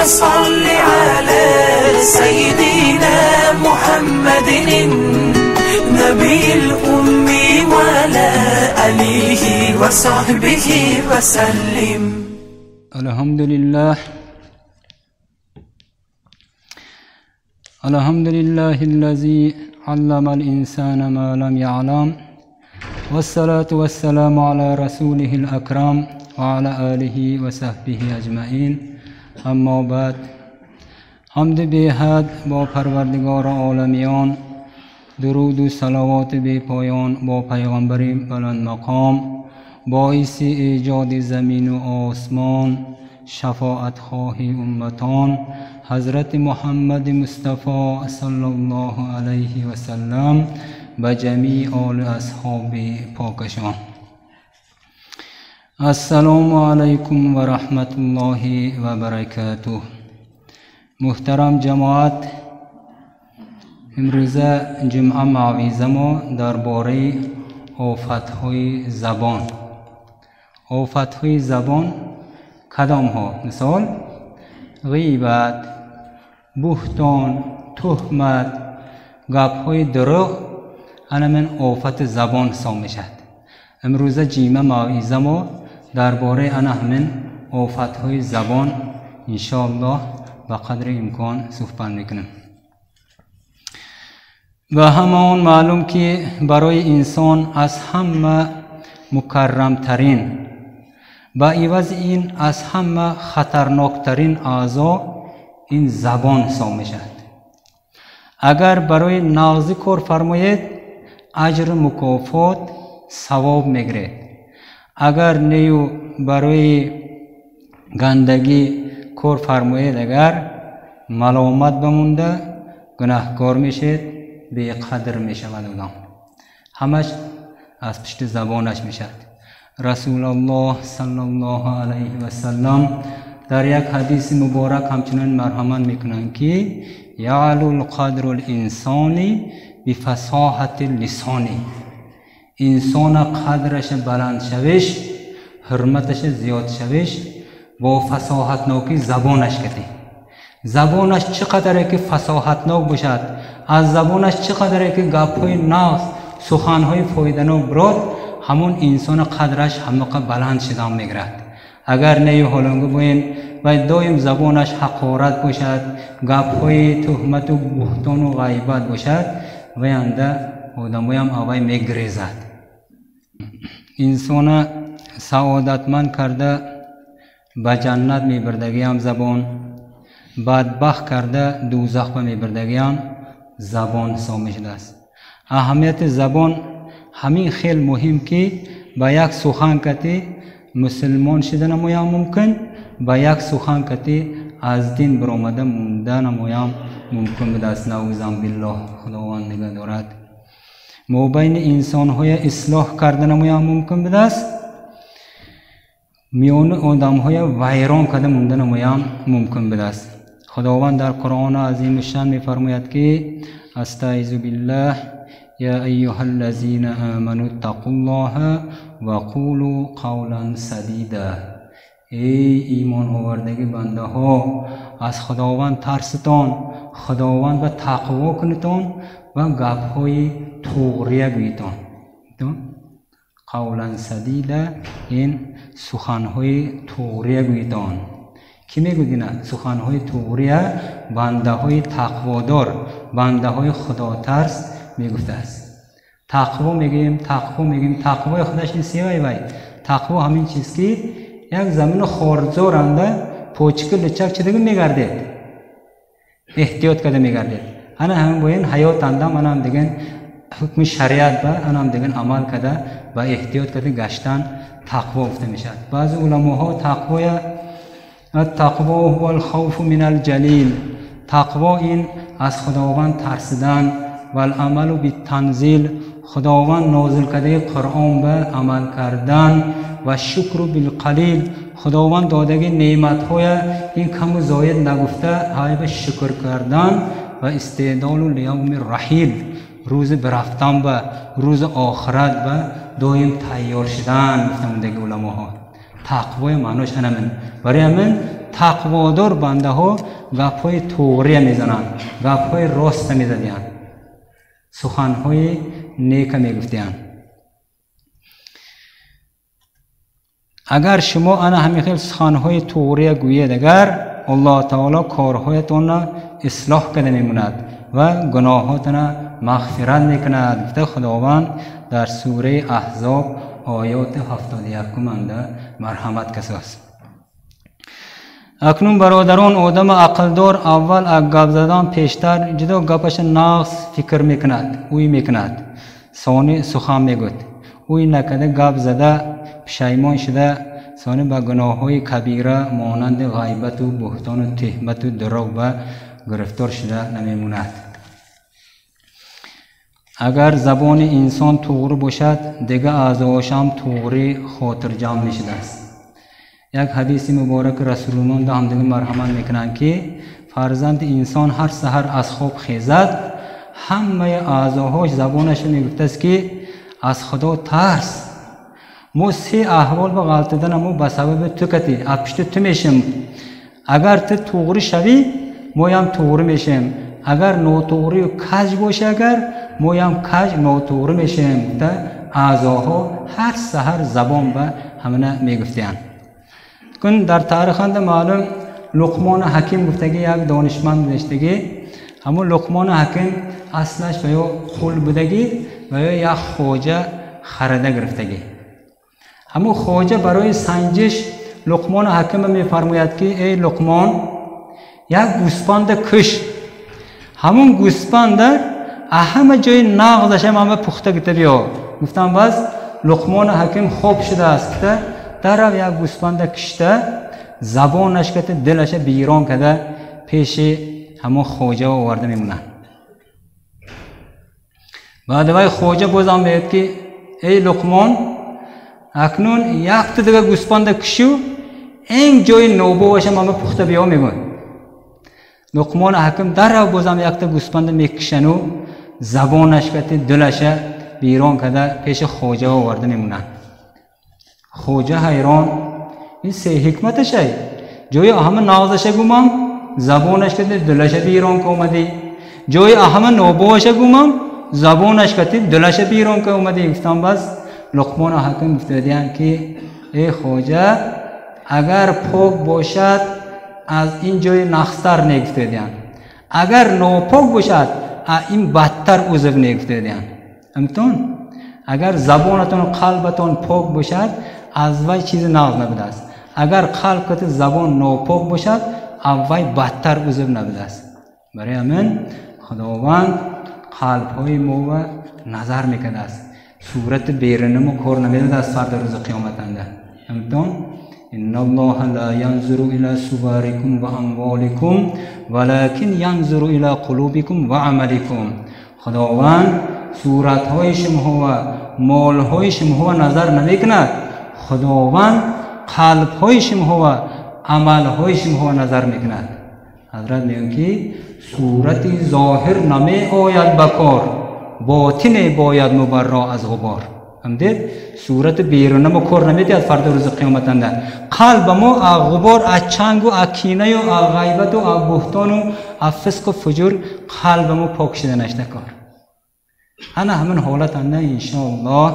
صل على سيدنا محمد النبي الأمي وعلى آله وصحبه وسلم. الحمد لله الذي علم الإنسان ما لم يعلم، والصلاة والسلام على رسوله الأكرم وعلى آله وصحبه أجمعين. اما بعد، حمد بی‌حد با پروردگار عالمیان، درود و صلوات بی پایان با پیغمبر بلند مقام، باعث ایجاد زمین و آسمان، شفاعت خواه امتان، حضرت محمد مصطفی صلی الله علیه و سلم و جمیع آل اصحاب پاکشان. السلام علیکم و رحمت الله و برکاته. محترم جماعت، امروز جمعه موعظه ما درباره آفت‌های زبان. آفت‌های زبان کدام ها؟ مثال غیبت، بهتان، تهمت، گپ‌های دروغ، انا من آفت زبان حساب میشد. امروز جمعه موعظه ما درباره انا همین آفت‌های زبان انشاءالله به قدر امکان صحبت میکنم. و همان معلوم که برای انسان از همه مکرمترین با عوض این از همه خطرناکترین اعضا این زبان حساب میشد. اگر برای نازی کار فرمایید اجر مکافات ثواب میگیرید. اگر نیو برای گندگی کار فرمایید اگر ملامت بمونده گناهکار میشید، بی قدر میشود. آدم همش از پشت زبانش میشد. رسول الله صلی الله علیه و سلم در یک حدیث مبارک همچنان مرحمت میکنند که یعلو القدر الانسانی بفصاحت لسانی. انسان قدرش بلند شوش، حرمتش زیاد شوش با فصاحت نوکی زبانش کتی. زبانش چقدره که فصاحتناک باشد، از زبانش چقدره که گپ‌های ناز، سخن‌های فایده‌ناک براد، همون انسان قدرش همقدر بلند شدن میگیرد. اگر نه هولنگو باین و دایم زبانش حقارت باشد، گپ‌های تهمت و بهتان و غیبت باشد، و انده آدم‌های هم اوای میگریزد. انسان سعادتمند کرده به جنت میبردگی هم زبان، بدبخت کرده دوزخ به میبردگی هم زبان حساب میشده است. اهمیت زبان همین خیلی مهم که با یک سخن کتی مسلمان شدن مویم ممکن، با یک سخن کتی از دین برآمده موندن مویم ممکن بده است. نعوذ بالله، خداوند نگه دارد. مابین انسان های اصلاح کردن مویم ممکن بده است، میان آدم های ویران کرده موندن مویم ممکن بده است. خداوند در قرآن عظیم شان میفرماید که استعیذ بالله یا ایها الذین آمنوا اتقوا الله و قولوا قولا سدیدا. ای ایمان آوردگی بنده ها، از خداوند ترستان، خداوند به تقوا کنتان و گپ های طغریه گویتان. قولا سدیدا، این سخن های طغریه گویتان. کی میگویند؟ سخن های طغریه بنده های تقوادار، بنده های خدا ترس میگفته است. تقوا میگیم، تقوا خودش این سیاه وای. تقوا همین چیز که یک زمین خارزار انده پوچک لچک چه دیگه میگردید، احتیاط کرده میگردید. انا هم باید حیات اندم، انا هم دیگه حکم شریعت با انا هم دیگه عمل کرده و احتیاط کرده گشتن تقوا گفته میشد. بعض علماها تقوا التقوا هو الخوف من الجلیل. تقوا این از خداوند ترسیدن و العمل بالتنزیل، خداوند نازل کرده قرآن به عمل کردن و شکر بالقلیل، خداوند دادگی نعمت های این کم و زاید نگفته های به شکر کردن و استعداد لیوم الرحیل، روز برفتن به روز آخرت به دایم تیار شدن. گفتم دیگه علماها تقوای معناش همین. برای همین тақводор бандаҳо гапҳои тоғрия мезананд, гапҳои роста мезадиянд, суханҳои нека мегуфтиянд. агар шумо ана ҳамин хел суханҳои тоғрия гӯед, агар аллоҳ таоло корҳоятонро ислоҳ карда мемонад ва гуноҳотонро мағфират мекунад. гуфта худованд дар сураи аҳзоб оёти 71 марҳамат касост. акнун бародарон, одами ақлдор аввал аз гап задан пештар ҷудо гапаша нағз фикр мекунад, ӯй мекунад, сони сухан мегӯд. ӯй накада гап зада пушаймон шуда сони ба гуноҳҳои кабира монанди ғайбату буҳтону тухмату дурӯғ ба гирифтор шуда намемонад. агар забони инсон туғри бошад, дигар аъзоашам туғри хотирҷам мешудааст. як ҳадиси муборак расулуллоҳ да ҳамдига марҳамат мекунанд ки фарзанди инсон ҳар саҳар аз хоб хезад, ҳамаи аъзоҳош забонаш мегуфтааст ки аз худо тарс. мо се аҳвол ба ғалтидан мо ба сабаби ту кати аз пишти ту мешем. агар ту туғри шавӣ, моям туғри мешем. агар нотуғрию каҷ боша, агар моям каҷ нотуғри мешем. гуфта аъзоҳо ҳар саҳар забон ба ҳамина мегуфтиянд. кун дар таъриханда маълум луқмони ҳаким гуфтаги як донишманд будештаги, ҳамун луқмони ҳаким аслаш ба ё қул будаги ва ё як хоҷа харида гирифтаги. ҳамун хоҷа барои санҷиш луқмони ҳакима мефармояд ки эй луқмон, як гӯспанда куш, ҳамун гӯспанда ҳама ҷои нағзашам ҳама пухта гита биё. гуфтам бас луқмони ҳаким хоб шудааст. гуфта дарав як гӯспанда кишта забонаш ката дилаша бирон када пеши ҳамун хоҷа оварда мемонад. баъд вай хоҷа бозам меяд ки эй луқмон, акнун якта дига гӯспанда кишу эн ҷои нобовашам ҳама пухта биё мегӯяд. луқмони ҳаким дарав бозам якта гӯспанда мекишану забонаш кати дилаша бирон када пеши хоҷа оварда мемонад. хоҷа ҳайрон, ин се ҳикматашай, ҷои аҳама нағзаша гумам забонаш кати дилаша бирон ка омадӣ, ҷои аҳама нобоваша гумам забонаш кати дилаша бирон ка омадӣ. гуфтам бас луқмони ҳаким гуфтадиянд ки эй хоҷа, агар пок бошад аз ин ҷои нахстар негуфтадиянд, агар нопок бошад аз ин бадтар узв негуфтадиянд. амтон агар забонатон қалбатон пок бошад аз вай чизи нағз набудааст, агар қалб кати забон нопок бошад аз вай бадтар узв набудааст. барои ҳамин худованд қалбҳои мо назар мекардааст, сурати беруни мо кор намедадааст фарда рӯзи қиёматанда. амтон инналлоҳа ла янзуру ила суворикум ва амволикум валакин янзуру ила қулубикум ва амаликум. худованд суратҳои шумоҳо ва молҳои шумоҳо назар намекунад, худованд қалбҳои шумоҳо ва амалҳои шумоҳо назар мекунад. ҳазрат мегӯянд ки сурати зоҳир намеояд ба кор, ботине бояд мубарро аз ғубор. ҳамдед сурати беруна мо кор наметиҳад фарда рӯзи қиёматанда. қалба мо аз ғубор, аз чангу, аз кинаю, аз ғайбату, аз буҳтону, аз фисқу фуҷур қалба мо пок шуда нашта кор. ана ҳамин ҳолатанда иншоаллоҳ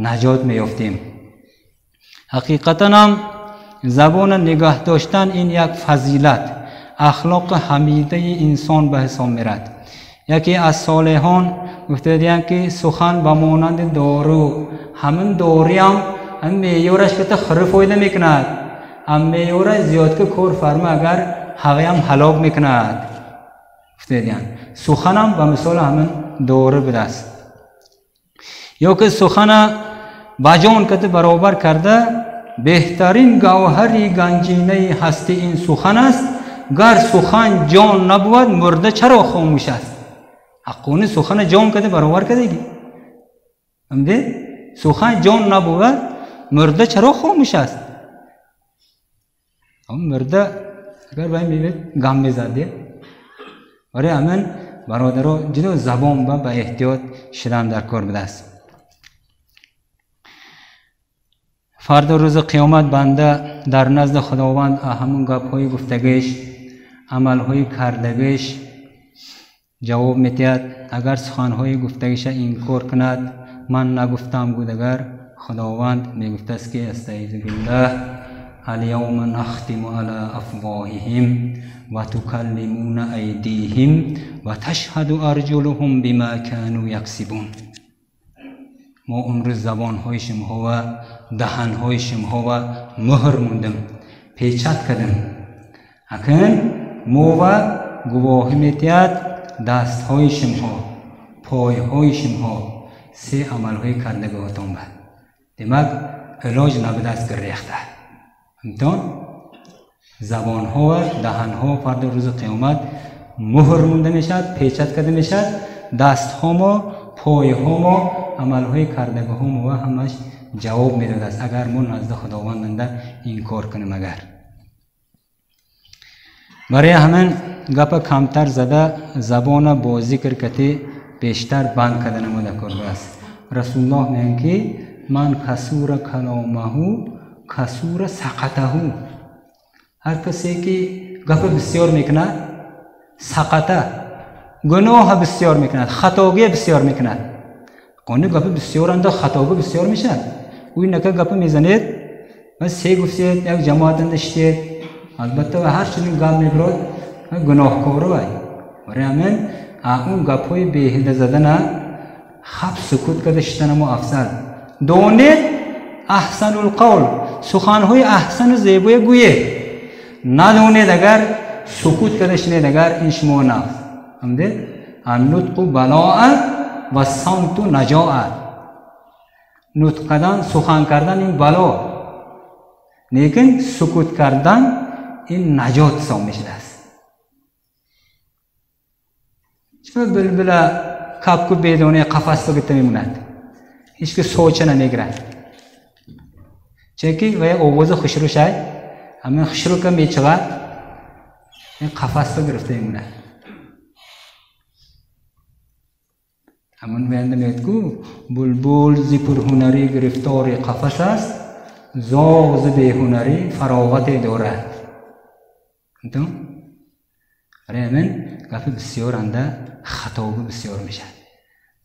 наҷот меёфтем. ҳақиқатан ҳам забона нигоҳ доштан ин як фазилат, ахлоқи ҳамидаи инсон ба ҳисоб мерад. яке аз солеҳон гуфтадиянд ки сухан ба монанди дору, ҳамин дориам ҳамин меъёраш ката хири фоида мекунад, ҳам меъёраш зиёдка кор фарма агар ҳағиам ҳалок мекунад. гуфтадиянд суханам ба мисоли ҳамин дори будааст. ё ки сухана ба ҷон кати баробар карда, беҳтарин гавҳари ганҷинаи ҳастӣ ин сухан аст, гар сухан ҷон набуд мурда чаро хомӯш аст. ҳаққони сухана ҷон кати баробар кардагӣ. ҳамде сухан ҷон набуд мурда чаро хомӯш аст. мурда агар бай мебед гам мезадӣ. барои ҳамин бародаро ҷудо забон ба эҳтиёт шудан дар кор будааст. فردا روز قیامت بنده در نزد خداوند همون گپ‌های گفتگیش، عمل‌های کردگیش جواب می‌دهد. اگر سخن‌های گفتگیش انکار کند، من نگفتم بود، اگر خداوند میگفته است که استعیذ بالله الیوم نختم علی افواههم و تکلمنا ایدیهم و تشهد ارجلهم بما كانوا یکسبون. ما امروز زبان‌های شما و دهان‌های شما و مهر موندم، پیچت کردم. اکنون ما و گواهی می‌دهد دست‌های شما، پای‌های شما، سه عمل‌های کردگاهتان بود. دماغ علاج نبود است که ریخته. همتون زبان‌ها و دهان‌ها فردا روز قیامت مهر مونده میشد، پیچت کرده میشد. دست‌ها ما، پای‌ها ما، عمل‌های کردگاه ما و همش جواب میداد است اگر ما نزد خداوند انکار کنیم. اگر برای همین گپ کمتر زده زبان با ذکر کتی بیشتر بند کردن نموده کرده است. رسول الله میگن که من کسور کلامه کسور سقطه. هر کسی که گپ بسیار میکنه سقطه، گناه بسیار میکند، خطاگی بسیار میکند. قانون گپ بسیار انده خطاگی بسیار میشه. اوی نکه گپ میزنید و سه گفتید یک جماعت اندشتید، البته و هر چیزی گپ میبرد گناهکار وای. برای همین اون گپ‌های بیهوده زدن خب سکوت کرده شدن ما افضل. دونید احسن القول، سخن‌های احسن و زیبای گویه. ندونید اگر سکوت کرده شنید اگر این شما نه. همده النطق بلاء و صمت نجاء. نطق کردن، سخن کردن این بلا، لیکن سکوت کردن این نجات سام میشه است. چرا بلبل کپکو بدونه قفس تو گیته میموند، هیچ که سوچه نمیگیره. چه که وای آواز خشرو شای، همین خشرو که میچگه این قفس تو گرفته میمونه. همون وینده میاد کو بلبل زیپر هنری گرفتار قفس است، زاغ به هنری فراغت دارد. انتون برای همین گپ بسیار انده خطاگو بسیار میشه.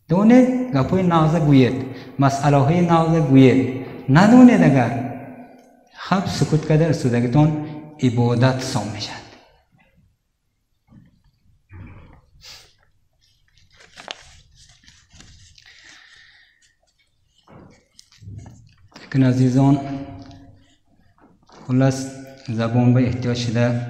دونید گپای نازه گوید، مسئله های نازه گوید. ندونید اگر خب سکوت کرده ارسودگیتون عبادت سام میشه. لیکن عزیزان خلاص زبان به احتیاج شده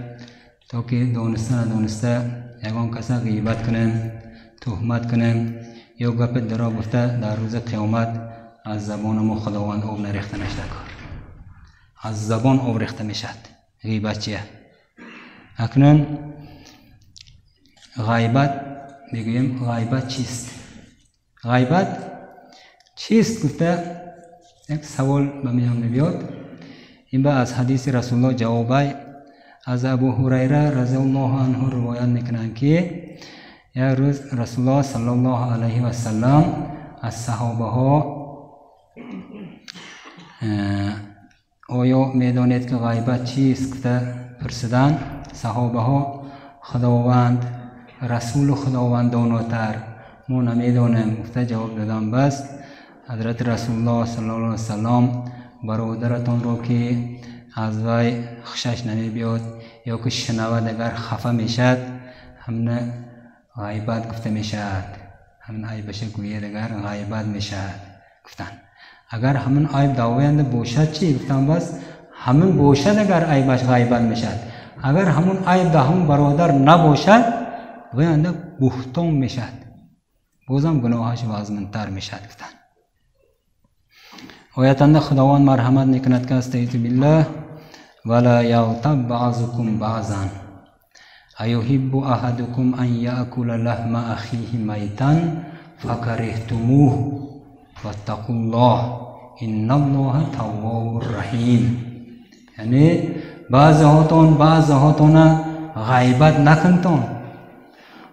تا که دانسته ندانسته یکان کسا غیبت کنیم، تهمت کنیم یا گپ درا گفته در روز قیامت از زبان ما خداوند آب نریخته نشده کار. از زبان آب ریخته میشد. غیبت چیه؟ اکنون غیبت میگویم غیبت چیست؟ غیبت چیست گفته یک سوال به میان بیاد. این با از حدیث رسول الله جوابای از ابو هریره رضی الله عنه روایت میکنند که یک روز رسول الله صلی الله علیه و سلم از صحابه ها آیا میدانید که غیبت چیست گفته پرسیدند. صحابه ها خداوند رسول خداوند داناتر، ما نمیدانیم گفته جواب دادم. بس حضرت رسول الله صلی الله علیه و سلم برادرتان را که از وی خوشش نمی بیاد یا که شنود اگر خفه میشد همین غیبت گفته میشد. همین عیبش گوید اگر غیبت میشد گفتن. اگر همین عیب داوینده باشد چی گفتن؟ بس همین باشد اگر عیبش غیبت میشد. اگر همون عیب ده همون برادر نباشد وینده بهتان میشد، بازم گناهش وزمنتر میشد گفتن. آیتنده خداوند مرحمت میکند که استعیذ بالله ولا یغتب بعضکم بعضا ایحب احدکم ان یأکل لحم اخیه میتا فکرهتموه واتقوا الله ان الله تواب رحیم. یعنی بعض هاتون غیبت نکنتون.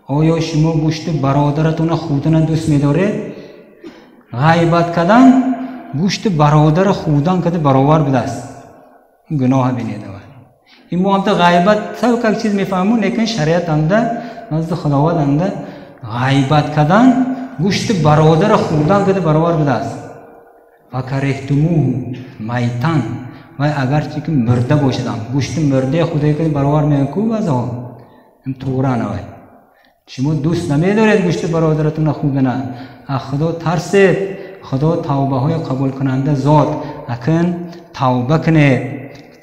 آیا شما گوشت برادرتون خودتون دوست می‌دارید؟ غیبت کردن گوشت برادر خودان کده برابر بدست گناه بینید. این ما هم تا غیبت سب که چیز میفهمون، لیکن شریعت انده نزد خداوند انده غیبت کردن گوشت برادر خودان کده برابر بدست. و کرهتموه میتن و اگر چی که مرده باشدم گوشت مرده خدای کده برابر میکنه بازا این طورا نوید. شما دوست نمیدارید گوشت برادرتون خوب نه. خدا ترسید، خدا توبه های قبول کننده ذات. اکن توبه کنید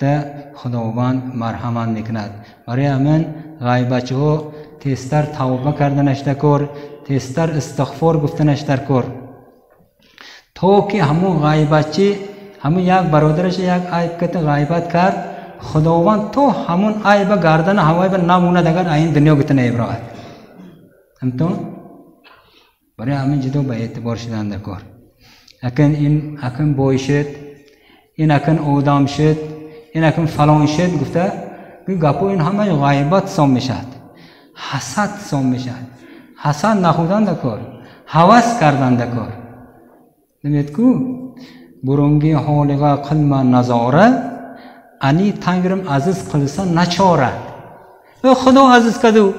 که خداوند مرحمت میکند. برای همین غیبتچی ها تیستر توبه کردنش کر، تیستر استغفار گفتنش کر. تو که همون غیبتچی همون یک برادرش یک عیب کت غیبت کرد، خداوند تو همون عیب گردن هوای به نمونه دگر این دنیا گتنه ابراهد. همتون برای همین جدو به اعتبار شدن دکار. اکن این اکن بوی شد، این اکن اودام شد، این اکن فلان شد گفته گپو این همه غیبت سام میشد، حسد سام میشد. حسد نخودن دکار، هوس کردن دکار. نمید کو برونگی حالگا قلم نزاره انی تنگرم عزیز قلسا نچاره. خدا عزیز کدو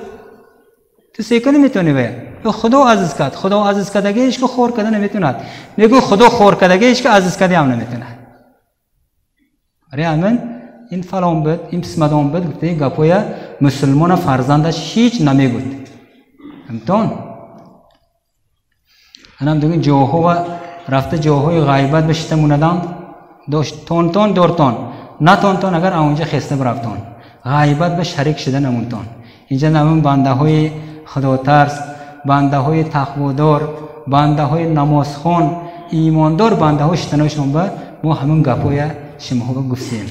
تو سیکن نمیتونی به خدا عزیز کد. خدا عزیز کدگه ایش که خور کده نمیتوند. میگو خدا خور کدگه ایش که عزیز کده هم نمیتونه. همین این فلان بود، این پسمدان بود گفته این گپوی مسلمان فرزندش هیچ نمیگود. همتون انم دیگه جاها و رفته جاهای غیبت بشته موندم داشت تون دورتون نه تون اگر اونجا خسته برفتون غیبت به شریک شده نمونتون. اینجا نمون بنده های خدا ترس، بنده های تقوادار، بنده های نمازخوان، ایماندار بنده های شتناشون به ما همون گپای شما ها گفتیم.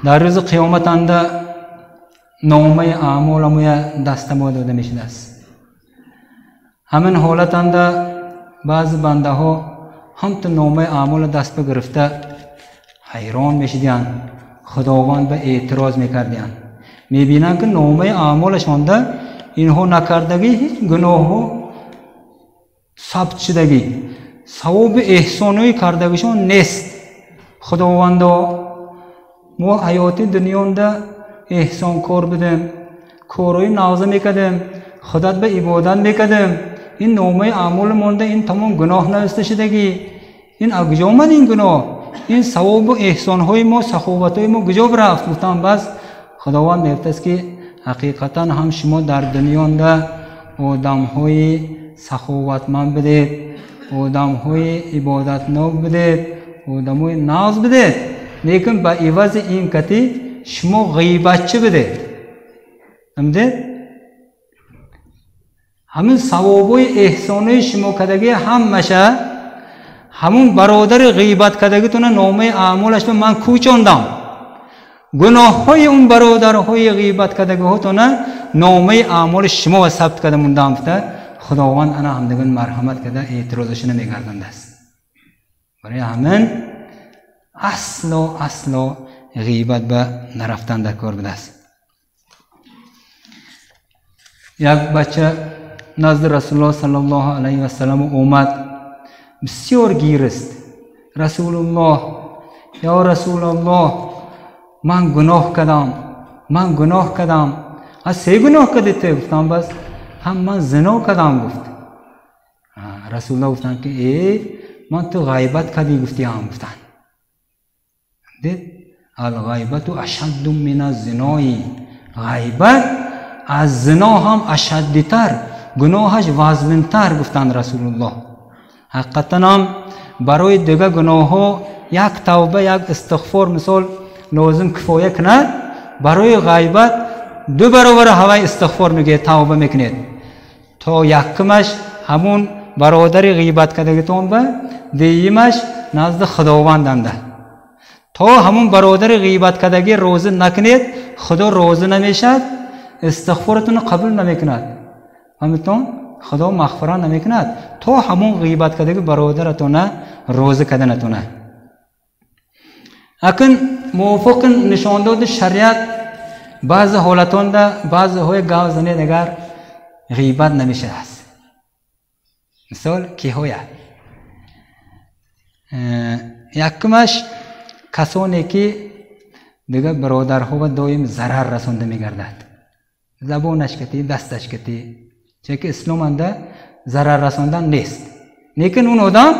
در روز قیامت انده نامه اعمال موی دست ما داده میشده است. همین حالت انده بعض بنده ها هم تو نامه اعمال دست بگرفته حیران میشدن، خداوند به اعتراض میکردن. میبینن که نامه اعمالشان ده اینها نکردگی هیچ گناه ها ثبت شدگی ثواب احسانوی کردگیشون نیست. خداوند ما حیات دنیا ده احسان کار بدیم، کارهای نازه میکردیم، خودت به عبادت میکردیم. این نامه اعمال مونده این تمام گناه نوشته شدگی این اگجا آمد این گناه؟ این ثواب و احسان های ما سخاوت های ما گجا برفت؟ گفتم بس خداوند میگفته است که حقیقتا هم شما در دنیا ده آدم های سخاوتمند بدید، آدم های عبادت ناک بدید، آدم های ناز بدید، لیکن با عوض این کتی شما غیبت چه بدید؟ همدید؟ همین ثواب های احسان های شما کدگی هم مشه همون برادر غیبت کدگیتونه نامه اعمالش به من کوچاندم. گناه های اون برادرهای غیبت کدگی هاتونه نامه اعمال شما و ثبت کده موندم فته خداوند انا همدگان مرحمت کده اعتراضش نمیگردنده است. برای همین اصلا غیبت به نرفتن در کار بده است. یک بچه نزد رسول الله صلی الله علیه و سلم اومد، بسیار گیرست. رسول الله یا رسول الله من گناه کردم. از سه گناه کردی؟ گفتم بس هم من زنا کردم. گفت رسول الله گفتن که ای من تو غیبت کردی؟ گفتی هم. گفتن دید الغیبت اشد من الزنای، غیبت از زنا هم اشدتر، گناهش وزنتر. گفتن رسول الله حقیقتا هم برای دیگه گناه ها یک توبه یک استغفار مثال لازم کفایه کند، برای غیبت 2 برابر هوای استغفار میگه توبه میکنید تا یکمش همون برادر غیبت کردگیتون به دیمش نزد خداوندنده. تا همون برادر غیبت کردگی روزه نکنید خدا روزه نمیشد، استغفارتون قبول نمیکند، همتون خدا مغفرت نمیکند تا همون غیبت کردگی برادرتون روزه کردنتونه. اکن موافق نشان داد شریعت بعض حالتون ده بعض های گاو زنی دگر غیبت نمیشه است. مثال کی هویا یکمش کسانی که دیگه برادرها و دایم ضرر رسانده میگردد، زبانش کتی دستش کتی، چه که اسلام انده ضرر رساندن نیست، لیکن اون آدم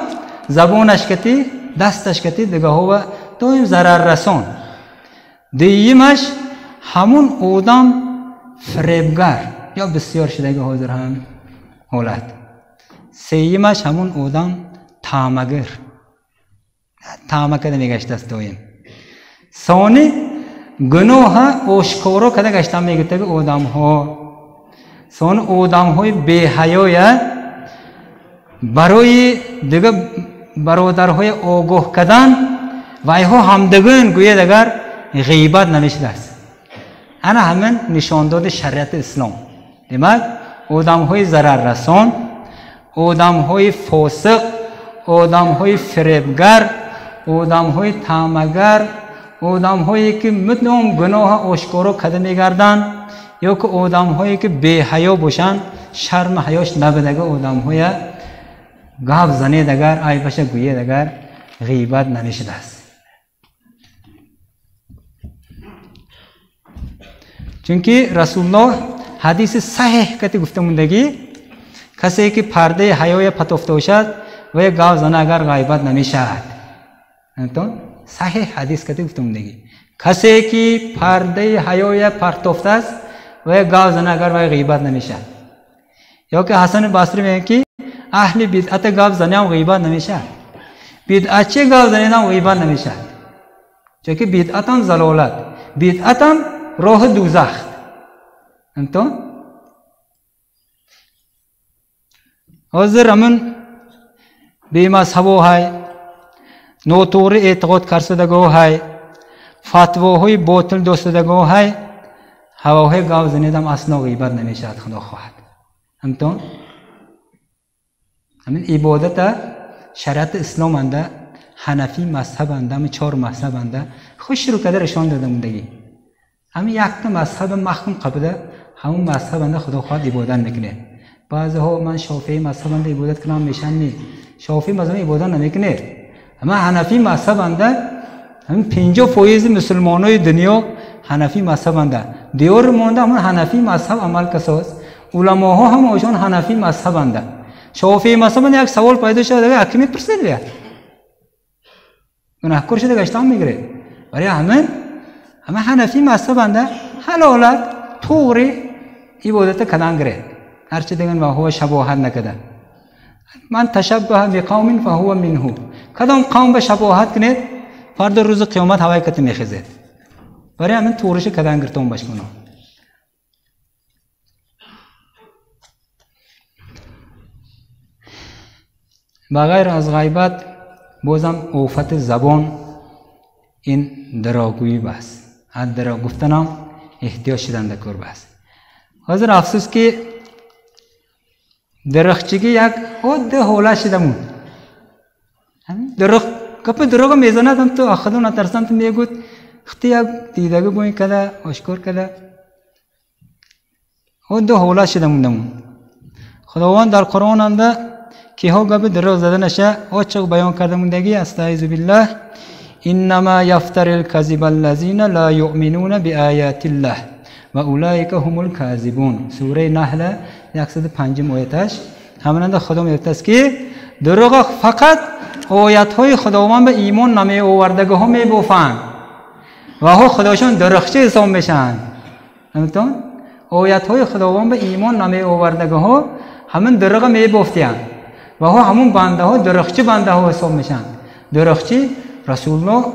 زبانش کتی دستش کتی دیگه ها دایم ضرر رسان. دیمش همون آدم فریبگر یا بسیار شده حاضر هم حالت. سیمش همون آدم طعمگر، طعمه کده میگشت است دایم. ثانی گناه آشکارا کده گشتن میگه که آدم ها ثانی آدم های بی‌حیای برای دیگه برادرهای آگاه کردن و ایها همدگن گوید اگر غیبت نمیشه است. انا همین نشانداد شریعت اسلام. دیمک آدم های ضرر رسان، آدم های فاسق، آدم های فریبگر، آدم های طمعگر، آدم هایی که مدام گناه آشکارا کده میگردن یا که آدم هایی که بی حیا باشن، شرم حیاش نبودگه، آدم های گاو زنید اگر ای بشه گوید اگر غیبت نمیشد است. چونکه رسول الله حدیث صحیح کتی گفته موندگی کسی که پرده حیای پتافته باشد و گاو زنه اگر غیبت نمیشد. صحیح حدیث کتی گفته موندگی کسی که پرده حیای پتافته است و گاو زنه اگر و غیبت نمیشد. یا که حسن بصری میگه که اهل بدعت گاو زنه هم غیبت نمیشد، بدعتچی گاو زنه هم غیبت نمیشد، چون که بدعت هم ضلالت، بدعت هم راه دوزخ. انتون حاضر همون بی مذهبو های نوتوری اعتقاد کرسدگو های فتواهای باطل دوستدگو های هواهای گاو زنه هم اصلا غیبت نمیشد. خدا خواهد. انتون همین عبادت شریعت اسلام انده حنفی مذهب انده همین 4 مذهب انده خوش رو کده رشان داده موندگی. همین یک مذهب مخم قبله همون مذهب انده خدا خواهد عبادت میکنه. بعضی ها من شافعی مذهب انده عبادت کنم میشن نی، شافعی مذهب عبادت نمیکنه. اما حنفی مذهب انده همین 50% مسلمانای دنیا حنفی مذهب انده. دیار مونده همون حنفی مذهب عمل کساست. علماها هم اوشان حنفی مذهب انده. شافعی مذهب یک سوال پیدا شده دیگه حکیم پرسید بیاد گناهکار شده گشتن میگیره. برای همه حنفی مذهب انده حلالت طوری عبادت کردن گره، هرچی دیگه و هو شباهت نکده. من تشبه بقوم فهو منه، کدام قوم به شباهت کنه فردا روز قیامت هوای کته میخیزه. برای همین طورش کردن گرتون باش کنه. بغیر از غیبت بازم آفت زبان این دراگویی بس، از درا گفتنم احتیاج شدن کار بس. حاضر افسوس که درخچگی یک حد حوله شدمون درخ کپ دراغ میزند هم تو اخدون نترسم تو میگود خطی یک دیدگی بوین کده آشکار کده حد حوله شدمون. خداوند در قرآن انده که ها گب دراغ زده نشه آچق بیان کرده موندگی استعیذ بالله انما یفتر الکذب الذین لا یؤمنون بآیات الله و اولئک هم الکاذبون. سوره نحل 105 آیتش همانند خدا میگه است که دروغ فقط آیات های خداوند به ایمان نمی آوردگی ها میبافند و ها خداشون درخچه حساب میشن. همتون آیات های خداوند به ایمان نمی آوردگی ها همون دروغ میبافتند و ها همون بنده ها درخچه بنده ها حساب میشن. درخچه رسول الله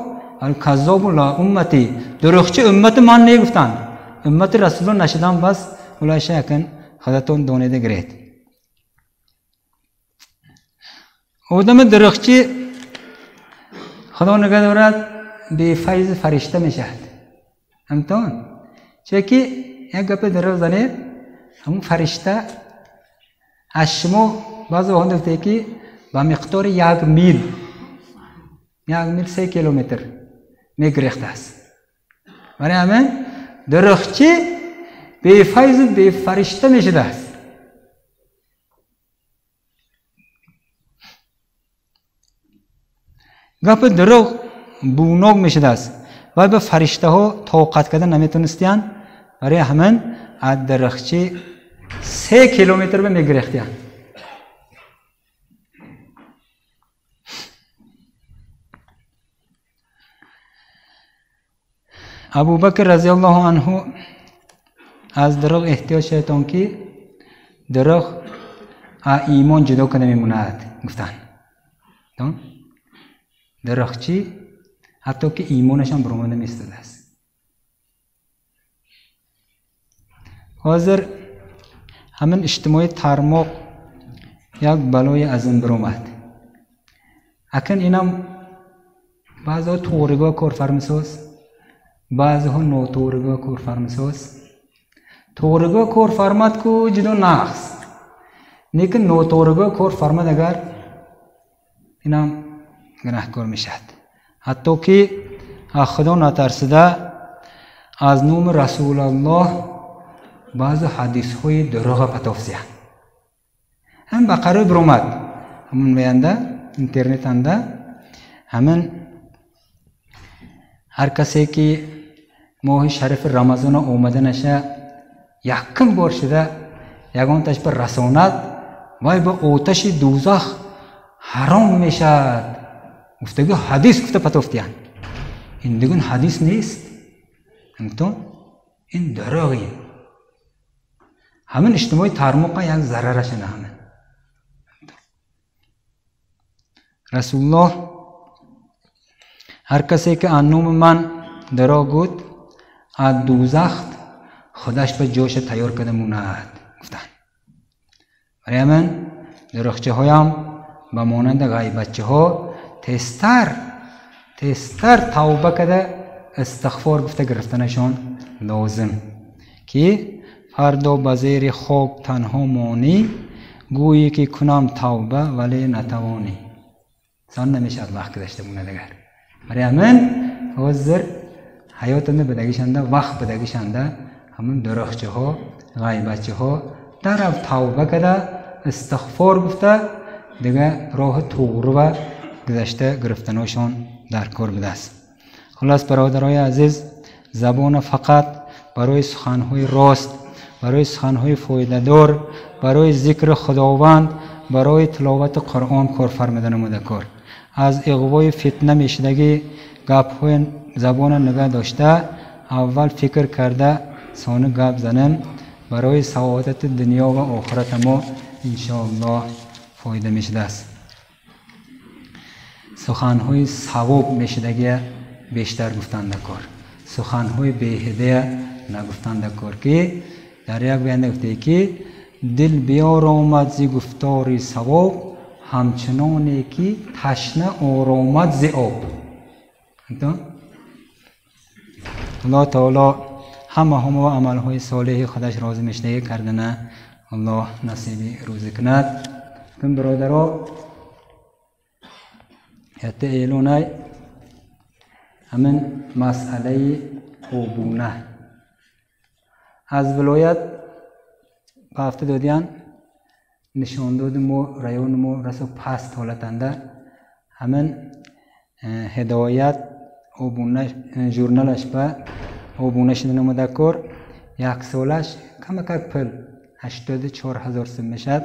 الکذاب لا امتی، درخچه امت من نگفتن، امت رسول الله نشدن بس ولی شکن خودتون دانیده گرید. آدم درخچه خدا نگه دارد به فیض فرشته میشد. همتون چه که یک گپ درخ زنید همون فرشته از شما بعض وقت گفته که با مقدار 1 میل 3 کیلومتر میگریخته است. برای همین درخچه به فیض به فرشته میشده است. گپ دروغ بونوگ میشده است و به فرشته ها طاقت کردن نمیتونستیان، برای همین از درخچه 3 کیلومتر به میگرفتیان. ابوبکر رضی الله عنه از دروغ احتیاج شیطان که دروغ ایمان جدا کنه میموند. گفتن دروغ چی؟ حتی که ایمانش هم برآمده میستده است. حاضر همین اجتماعی ترماق یک بلای از این برآمد. اکن اینم بعضا توغریگاه کار فرمساز، بعضها نوتوغریگاه کار فرمساز. توغریگاه کار فرمد کو جدا نقص، لیکن نوتوغریگاه کار فرمد اگر اینم گناهکار میشد. حتی که خدا نترسیده از نام رسول الله بعض حدیث های دروغ پتافزیه. هم بقره برامد همون میانده اینترنت انده همین هر کسی که ماه شریف رمضان اومده نشه یکم بار شده یگان تش پر رساند وای به آتش دوزخ حرام میشد. گفتگو حدیث گفته پتافتیان. این دیگه حدیث نیست، این دروغی. همین اجتماعی ترموقا یک ضررش نه. همین رسول الله هر کسی که انوم من دروغ گفت از دوزخ خودش به جوش تیار کرده موند. گفتن برای همین دروغچه هایم به مانند غیبتچه ها تستر توبه کده استغفار گفته گرفتنشان لازم که فردا به زیر خواب تنها مانی گویی که کنم توبه ولی نتوانی. سان نمیشه وقت گذشته مونه دیگر. برای همین حاضر حیاتنده بدگیشنده وقت بدگیشنده همون دروغچه ها غیبتچه ها طرف توبه کده استغفار گفته دیگه راه توبه گذشته گرفتنشان در کار بوده است. خلاص برادرای عزیز، زبان فقط برای سخنهای راست، برای سخنهای فایده دار، برای ذکر خداوند، برای تلاوت قرآن کار فرموده نموده کار. از اغوای فتنه میشدگی گپ‌های زبان نگه داشته اول فکر کرده سانه گپ زنم برای سعادت دنیا و آخرت ما انشاءالله فایده میشده است. سخنهای ثواب میشدگی بیشتر گفتن در کار، سخنهای بیهده نگفتن در کار که در یک بیان گفته که دل بیار آمد زی گفتاری ثواب همچنانی که تشنه آرامد زی آب. الله تعالی همه و عملهای صالح خودش راضی میشدگی کردنه الله نصیبی روزی کند. کن برادرها حتی ایلونای همین مسئله خوبونه از ولایت به هفته دادیان نشان دادم و رایون و رسو پست حالتنده همین هدایت خوبونه جورنالش به خوبونه شده نموده کار یک سالش کمک پل 84,000 سم میشد.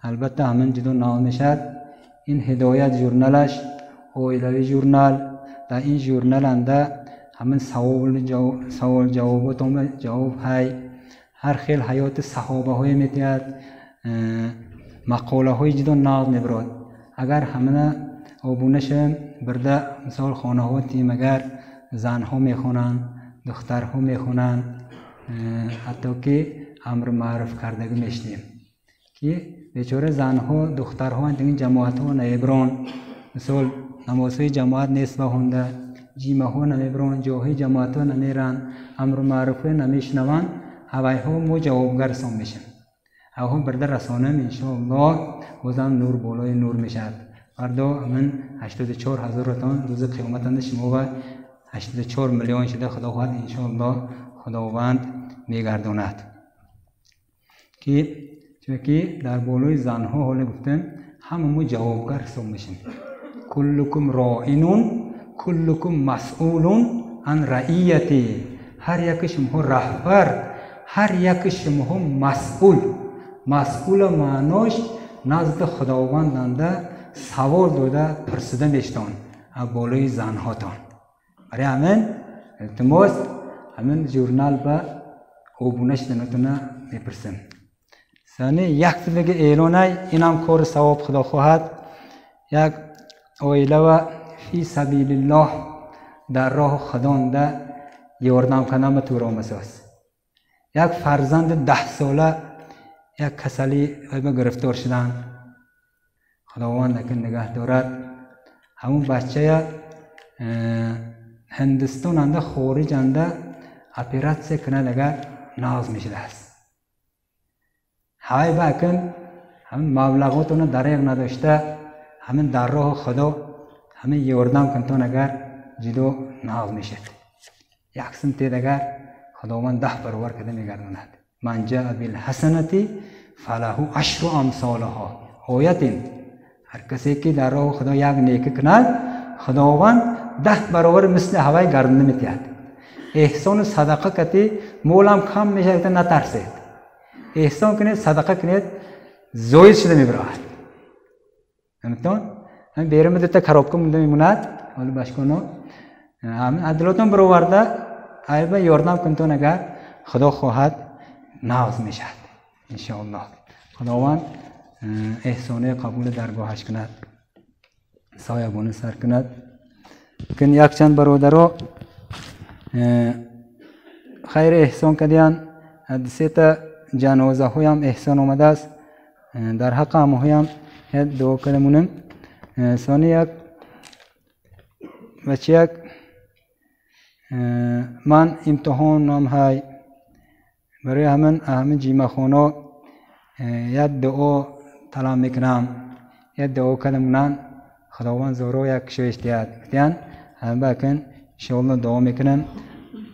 البته همین جدو نام میشد. این هدایت جورنالش اویلوی جورنال در این جورنال انده همین سوال جوابات جواب های هر خیل حیات صحابه های میتید مقاله های جدا نقد میبرد. اگر همه آبونه شم برده مثال خانه ها تیم اگر زن ها میخونن دختر ها میخونن حتی که امر معرف کردگی میشنیم که بیچاره زن ها دختر ها این جماعت ها نیبران مثال نمازهای جماعت نیست بخونده جیمه ها نمیبران جاهای جماعت ها نمیرن امر معرف نمیشنون هوای ها مو جوابگر سام میشن اوها برده رسانم انشاءالله بازم نور بالای نور میشد. فردا من 84,000 تان روز قیامت اند شما و 84 میلیون شده خداوند انشاءالله خداوند میگرداند که چون که در بالای زنها حال گفتن همه ما جوابگر حساب میشیم. کلکم رائین کلکم مسئول عن رعیتی. هر یک شما رهبر، هر یک شما مسئول معناش نزد خداوندنده سوال داده پرسیده میشتان از بالای زنهاتان. برای همین التماس همین ژورنال با اوبونش دنتونه میپرسیم. ثانی یک دیگه اعلانه اینم کار ثواب خدا خواهد. یک عائله و فی سبیل الله در راه خدا ده یاردم کردن به طور آموزش. یک فرزند 10 ساله یک کسلی به گرفتار شدن، خداوند که نگه دارد. همون بچه هندستان انده خارج انده اپراتسیون کنه لگه ناز میشده است. های باکن همین مبلغاتونو دریغ نداشته، همین در راه خدا همین یاردم کنتون اگر جدو ناز میشد. یک سنتی دیگر خداوند 10 برابر کده میگرداند. من جاء بالحسنتی فله 10 امثالها. آیت هر کسی که در راه خدا یک نیکی کند خداوند 10 برابر مثل هوای گردنده میتید. احسان صدقه کتی مولم کم میشه که نترسید. احسان کنید صدقه کنید زوید شده میبرد. همینطور هم بیرم دوتا خراب کنم میموند. حالا باشکنو همین عدلاتون برآورده ایبه یاردم کنتون اگر خدا خواهد ناز میشد ان شاء الله. خداوند احسانه قبول درگاهش کند، سایبانه سر کند. کن یک چند برادرها خیر احسان کردن. سه تا جنازه های هم احسان آمده است. در حق همه هم دعا کردمونم. ثانی یک بچه یک من امتحان نام های برای همین جیمه خانه یک دعا طلب میکنم. یک دعا کردمونن خداوند زورو یک شویش دیان هم باکن انشاءالله دعا میکنم.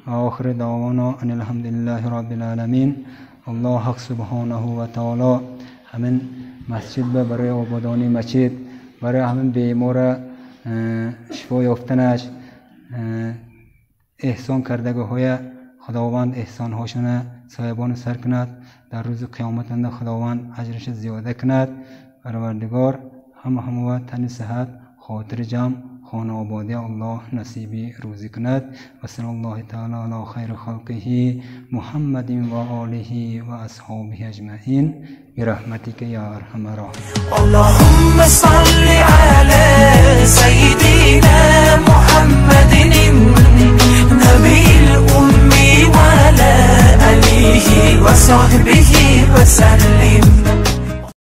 آخر دعوانا ان الحمدلله رب العالمین. الله حق سبحانه و تعالی همین مسجد برای آبادانی مسجد برای همین بیمار شفا یافتنش احسان کردگه های خداوند احسان هاشون صاحبان سر کند. در روز قیامت اند خداوند اجرش زیاده کند. پروردگار همه تن صحت خاطر جمع خانه آبادی الله نصیبی روزی کند. و صلی الله تعالی علی خیر خلقه محمد و آله و اصحابه اجمعین برحمتک یا ارحم الراحمین. اللهم صل علی سیدنا محمد النبی الأمی و علی آله و صحبه و سلم.